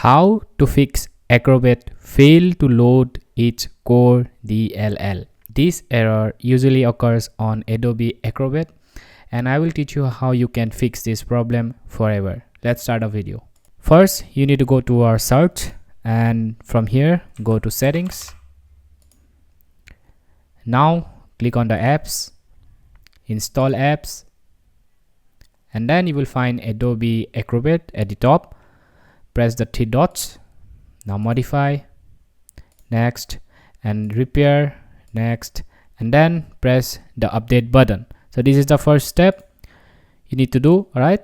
How to fix Acrobat fail to load its core DLL. This error usually occurs on Adobe Acrobat, and I will teach you how you can fix this problem forever. Let's start a video. First, you need to go to our search, and from here go to settings. Now click on the apps, install apps, and then you will find Adobe Acrobat at the top. Press the 3 dots. Now modify, next, and repair, next, and then press the update button. So this is the first step you need to do. All right,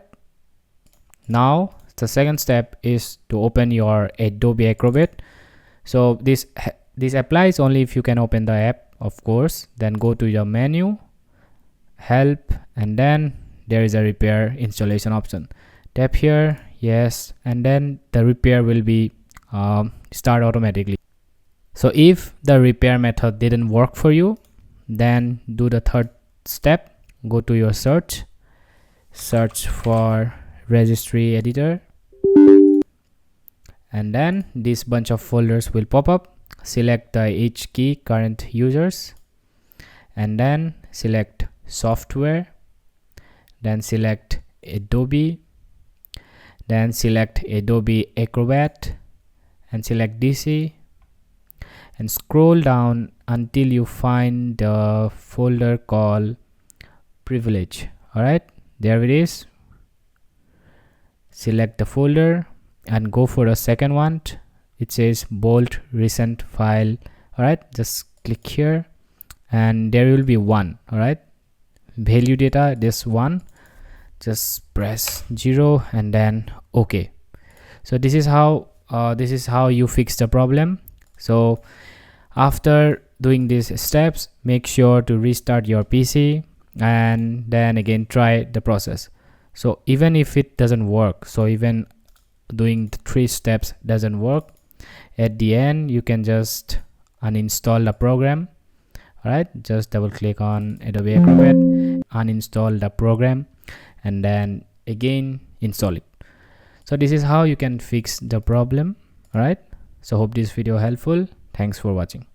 now the second step is to open your Adobe Acrobat. So this applies only if you can open the app, of course. Then go to your menu, help, and then there is a repair installation option. Tap here, yes, and then the repair will be start automatically. So if the repair method didn't work for you, then do the third step. Go to your search for registry editor, and then this bunch of folders will pop up. Select the H key, current users, and then select software, then select Adobe, then select Adobe Acrobat and select DC, and scroll down until you find the folder called privilege. All right, there it is. Select the folder and go for the second one. It says bolt recent file. All right, just click here and there will be one. All right, value data, this one. Just press 0 and then OK. So this is how you fix the problem. So after doing these steps, make sure to restart your PC and then again try the process. So even if it doesn't work, so even doing the 3 steps doesn't work, at the end you can just uninstall the program. All right, just double click on Adobe Acrobat, uninstall the program, and then again install it. So this is how you can fix the problem. All right, so hope this video helpful. Thanks for watching.